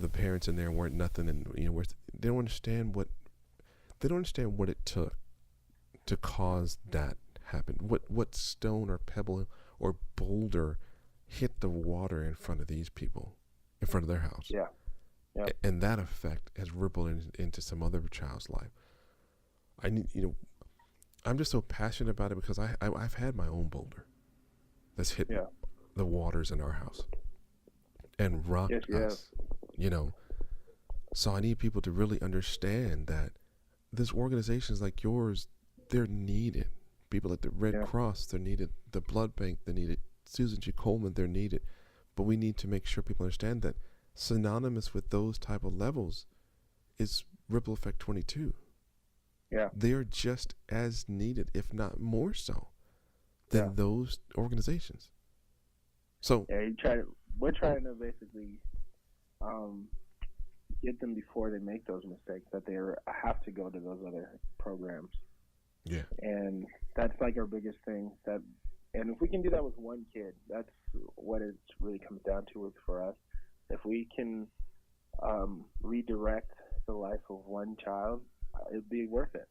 the parents in there weren't nothing, and they don't understand what it took to cause that happen. What stone or pebble or boulder hit the water in front of these people, in front of their house. Yeah. Yeah. And that effect has rippled into some other child's life. I'm just so passionate about it because I've had my own boulder that's hit the waters in our house and rocked us. So I need people to really understand that there's organizations like yours, they're needed. People like the Red Cross, they're needed. The Blood Bank, they're needed. Susan G. Komen, they're needed. But we need to make sure people understand that synonymous with those type of levels is Ripple Effect 22. Yeah. They're just as needed, if not more so, than those organizations. So we're trying to basically get them before they make those mistakes, that they have to go to those other programs. Yeah. And that's like our biggest thing. And if we can do that with one kid, that's what it really comes down to for us. If we can redirect the life of one child, it'd be worth it.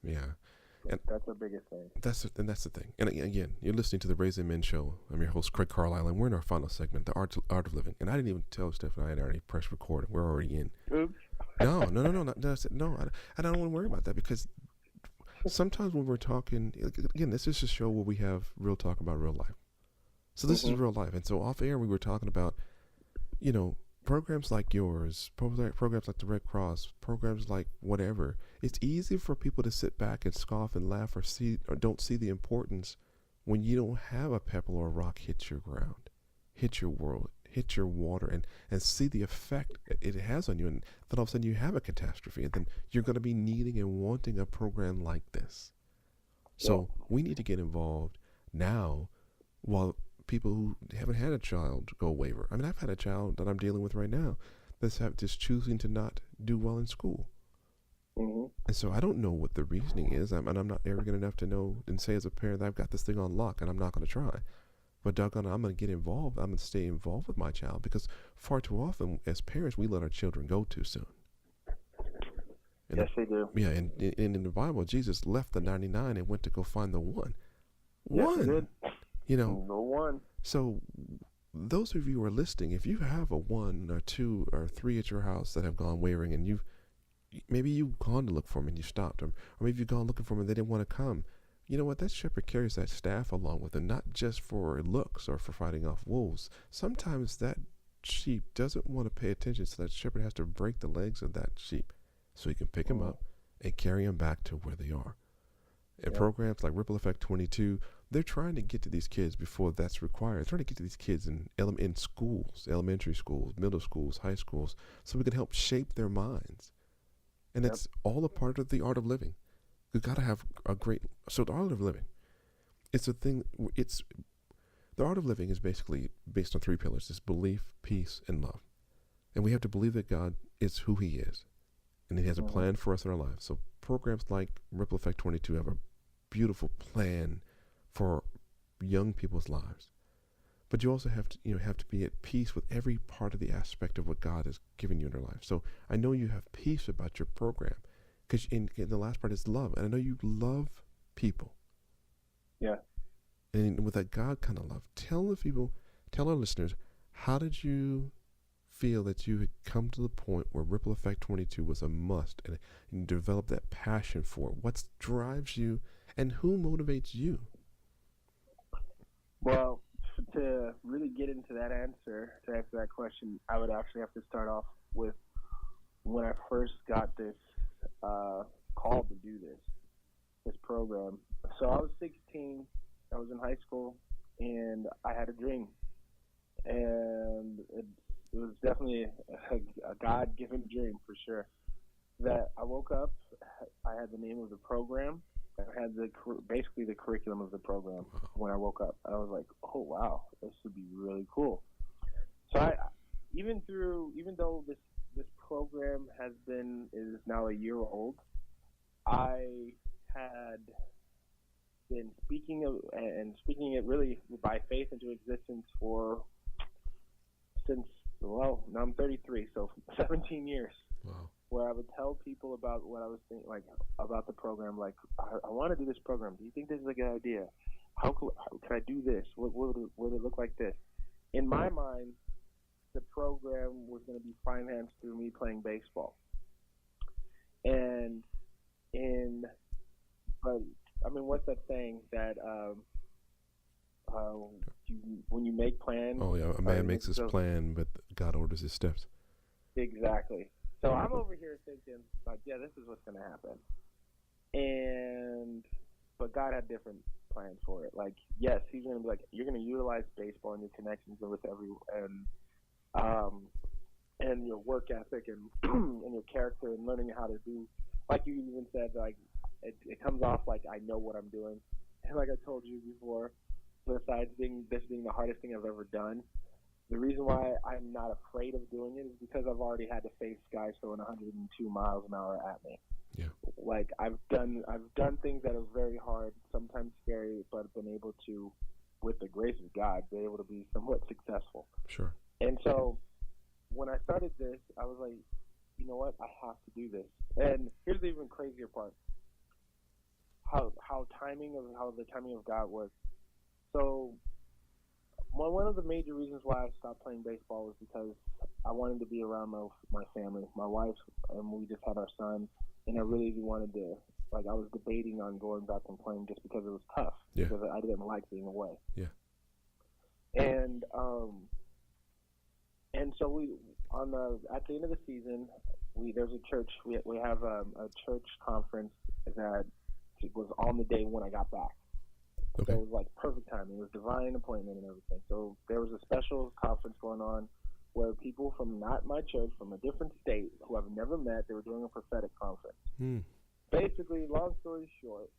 Yeah. And that's our biggest thing. That's the thing. And again, you're listening to the Raising Men Show. I'm your host, Craig Carlisle, and we're in our final segment, the Art of Living. And I didn't even tell Stefan I had already pressed record. We're already in. Oops. No. I don't want to worry about that, because sometimes when we're talking, again, this is a show where we have real talk about real life. So this is real life. And so off air, we were talking about, programs like yours, programs like the Red Cross, programs like whatever. It's easy for people to sit back and scoff and laugh or don't see the importance when you don't have a pebble or a rock hit your ground, hit your world, hit your water, and see the effect it has on you. And then all of a sudden you have a catastrophe, and then you're going to be needing and wanting a program like this. So we need to get involved now while people who haven't had a child go waiver. I mean, I've had a child that I'm dealing with right now that's just choosing to not do well in school. Mm-hmm. And so I don't know what the reasoning is, and I'm not arrogant enough to know and say as a parent that I've got this thing on lock and I'm not going to try. But doggone, I'm going to get involved. I'm going to stay involved with my child, because far too often as parents we let our children go too soon. Yes, they do. Yeah, and in the Bible, Jesus left the 99 and went to go find the one. Yes, he did. The one. So those of you who are listening, if you have a 1 or 2 or 3 at your house that have gone wavering, and maybe you've gone to look for them and you stopped them, or maybe you've gone looking for them and they didn't want to come. You know what? That shepherd carries that staff along with him, not just for looks or for fighting off wolves. Sometimes that sheep doesn't want to pay attention, so that shepherd has to break the legs of that sheep so he can pick him up and carry him back to where they are. And programs like Ripple Effect 22, they're trying to get to these kids before that's required. They're trying to get to these kids in schools, elementary schools, middle schools, high schools, so we can help shape their minds. And it's all a part of the art of living. We've got to have so the art of living, the art of living is basically based on 3 pillars. It's belief, peace, and love. And we have to believe that God is who he is, and he has a plan for us in our lives. So programs like Ripple Effect 22 have a beautiful plan for young people's lives. But you also have to be at peace with every part of the aspect of what God has given you in your life. So I know you have peace about your program, because in the last part is love. And I know you love people. Yeah. And with that God kind of love, tell our listeners, how did you feel that you had come to the point where Ripple Effect 22 was a must, and you developed that passion for it? What drives you, and who motivates you? Well, to really get into that answer, to answer that question, I would actually have to start off with when I first got this call to do this program. So I was 16, I was in high school, and I had a dream. And it was definitely a God-given dream for sure. That I woke up, I had the name of the program, I had basically the curriculum of the program when I woke up. I was like, oh wow, this would be really cool. So even though this program is now a year old, I had been speaking it really by faith into existence since well, now I'm 33, so 17 years, Wow. where I would tell people about what I was thinking, like about the program. Like, I want to do this program. Do you think this is a good idea? How can I do this? What would it look like this? In my mind, the program was going to be financed through me playing baseball. And but I mean, what's that saying that when you make plans? Oh yeah, a man makes his plan, but God orders his steps. Exactly. So I'm over here thinking, like, yeah, this is what's going to happen. But God had different plans for it. Like, yes, He's going to be like, you're going to utilize baseball and your connections with and your work ethic and and your character and learning how to do. Like you even said, like it comes off like I know what I'm doing. And like I told you before, besides this being the hardest thing I've ever done, the reason why I'm not afraid of doing it is because I've already had to face guys throwing 102 miles an hour at me. Yeah. Like I've done things that are very hard, sometimes scary, but been able to, with the grace of God, be able to be somewhat successful. Sure. And so when I started this, I was like, you know what? I have to do this. And here's the even crazier part: how the timing of God was. So one of the major reasons why I stopped playing baseball was because I wanted to be around my family, my wife, and we just had our son. And I really wanted to, like, I was debating on going back and playing just because it was tough. Yeah. Because I didn't like being away. Yeah. And so at the end of the season, there's a church. We have a church conference that was on the day when I got back. Okay. So it was like perfect timing. It was divine appointment and everything. So there was a special conference going on where people from not my church, from a different state, who I've never met, they were doing a prophetic conference. Basically, long story short,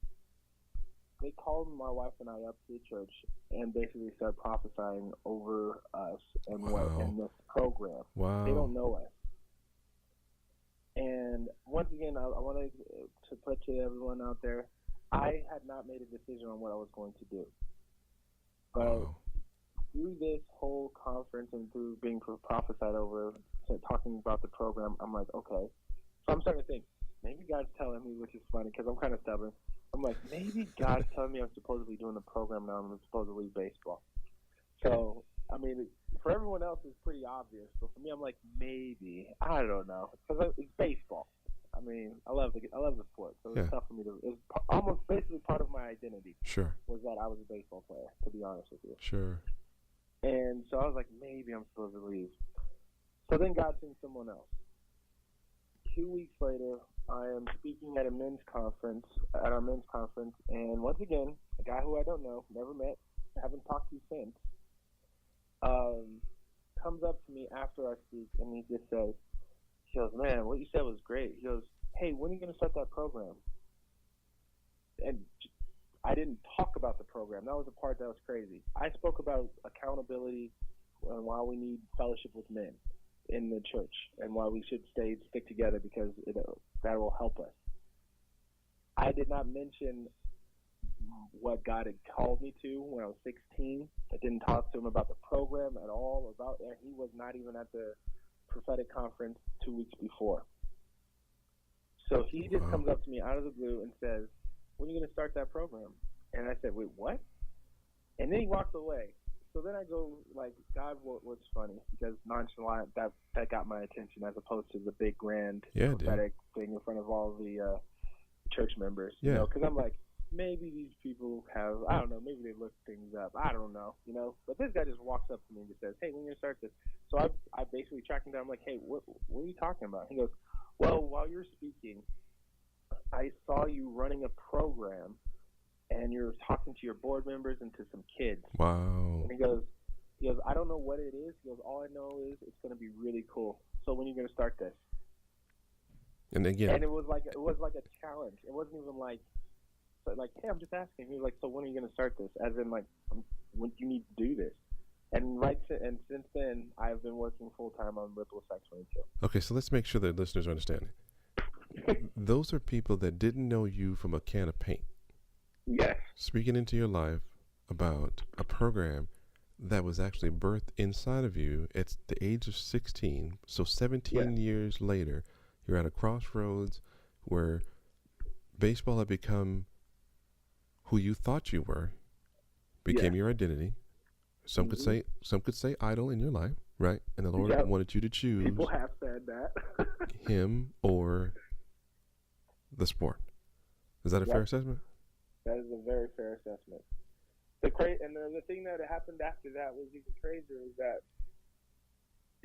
they called my wife and I up to the church and basically started prophesying over us and in this program. Wow. They don't know us. And once again, I wanted to put to everyone out there, I had not made a decision on what I was going to do. But through this whole conference and through being prophesied over, talking about the program, I'm like, okay. So I'm starting to think, maybe God's telling me, which is funny because I'm kind of stubborn. I'm like, maybe God's telling me I'm supposed to be doing the program now. I'm supposed to leave baseball. So, I mean, for everyone else, it's pretty obvious. But for me, I'm like, maybe. I don't know. Because it's baseball. I mean, I love the sport. So it's tough for me to. It's almost basically part of my identity. Sure. Was that I was a baseball player, to be honest with you. Sure. And so I was like, maybe I'm supposed to leave. So then God sent someone else. 2 weeks later, I am speaking at our men's conference, and once again, a guy who I don't know, never met, haven't talked to since, comes up to me after I speak, and he just says, he goes, man, what you said was great. He goes, hey, when are you going to start that program? And I didn't talk about the program. That was the part that was crazy. I spoke about accountability and why we need fellowship with men in the church and why we should stick together because that will help us. I did not mention what God had called me to when I was 16. I didn't talk to him about the program at all. He was not even at the prophetic conference 2 weeks before. So he just comes up to me out of the blue and says, when are you going to start that program? And I said, wait, what? And then he walks away. So then I go, like, God, what's funny? Because nonchalant, that got my attention as opposed to the big, grand prophetic thing in front of all the church members. Yeah. You know, because I'm like, maybe these people have, I don't know, maybe they look things up. I don't know, you know. But this guy just walks up to me and just says, hey, when are you going to start this? So I basically track him down. I'm like, hey, what are you talking about? He goes, well, while you're speaking, I saw you running a program, and you're talking to your board members and to some kids. Wow. And he goes, I don't know what it is. He goes, all I know is it's going to be really cool. So when are you going to start this? And again, and it was like a challenge. It wasn't even like, hey, I'm just asking. He was like, so when are you going to start this? As in, like, when you need to do this. And since then, I've been working full time on Ripple Effect 22. Okay, so let's make sure that listeners are understanding. Those are people that didn't know you from a can of paint. Yes. Speaking into your life about a program that was actually birthed inside of you at the age of 16. So 17 years later, you're at a crossroads where baseball had become who you thought you were, became your identity. Some could say idol in your life, right? And the Lord wanted you to choose. People have said that. Him or the sport. Is that a fair assessment? That is a very fair assessment. And the thing that happened after that was even crazier is that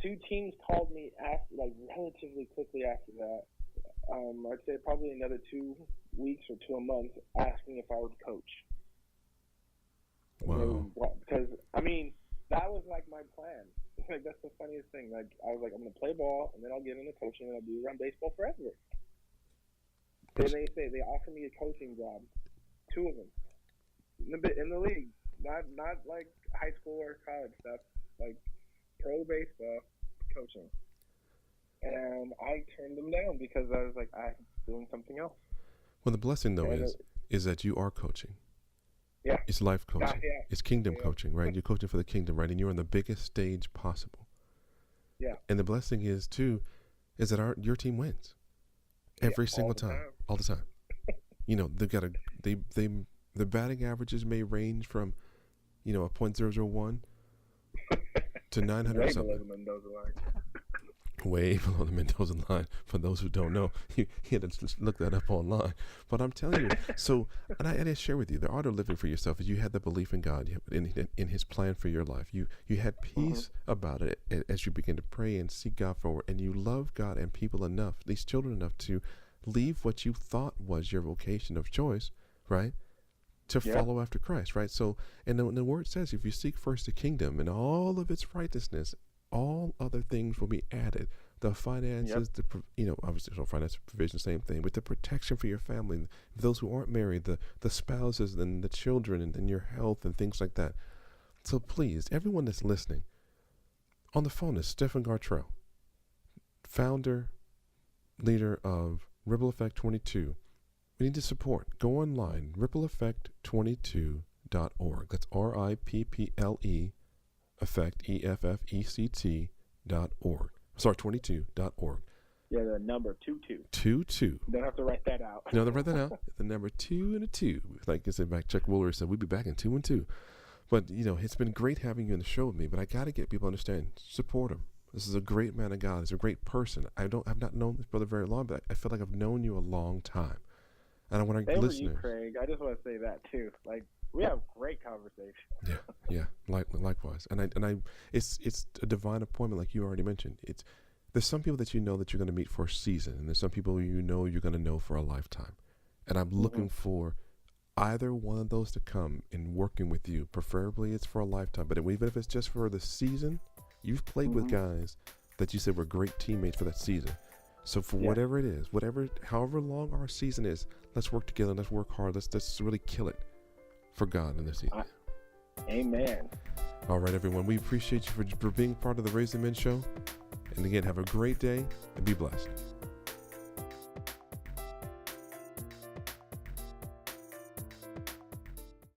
2 teams called me relatively quickly after that. I'd say probably another 2 weeks or 2 a month, asking if I would coach. Wow. Because that was like my plan. Like, that's the funniest thing. Like, I was like, I'm gonna play ball and then I'll get into coaching and I'll be around baseball forever. Then they offer me a coaching job, 2 of them in the league, not like high school or college stuff, like pro baseball coaching. And I turned them down because I was like, I'm doing something else. Well, the blessing though is that you are coaching. Yeah. It's life coaching. It's kingdom coaching, right? You're coaching for the kingdom, right? And you're on the biggest stage possible. Yeah. And the blessing is too, is that your team wins every single time, all the time. You know, they've got the batting averages may range from, a .001 to 900 something. Way below the Mendoza line. For those who don't know, you had to look that up online. But I'm telling you, and I share with you, the art of living for yourself is you had the belief in God, in His plan for your life. You had peace about it as you begin to pray and seek God forward, and you love God and people enough, these children enough, to leave what you thought was your vocation of choice, right, to follow after Christ, right? So, and the word says, if you seek first the kingdom and all of its righteousness, all other things will be added. The finances, obviously, financial provision, same thing, but the protection for your family, those who aren't married, the spouses and the children and your health and things like that. So please, everyone that's listening, on the phone is Stefan Gartrell, founder, leader of Ripple Effect 22. We need to support. Go online, rippleeffect22.org. That's RIPPLE effect, EFFECT.org. Sorry, 22.org. Yeah, the number 22. 22. You don't have to write that out. You don't have to write that out. The number 2 and a 2. Like I said, Chuck Woolery said, we'll be back in 2 and 2. But, it's been great having you on the show with me, but I got to get people to understand. Support him. This is a great man of God. He's a great person. I've not known this brother very long, but I feel like I've known you a long time. And I want our listeners. You, Craig. I just want to say that too. Like, we have great conversation. Yeah. Likewise. And it's a divine appointment, like you already mentioned. There's some people that that you're going to meet for a season, and there's some people you're going to know for a lifetime. And I'm looking for either one of those to come and working with you. Preferably it's for a lifetime, but even if it's just for the season, you've played with guys that you said were great teammates for that season. So for whatever it is, however long our season is, let's work together. Let's work hard. Let's really kill it for God in this season. Amen. All right, everyone. We appreciate you for being part of the Raise the Men show. And again, have a great day and be blessed.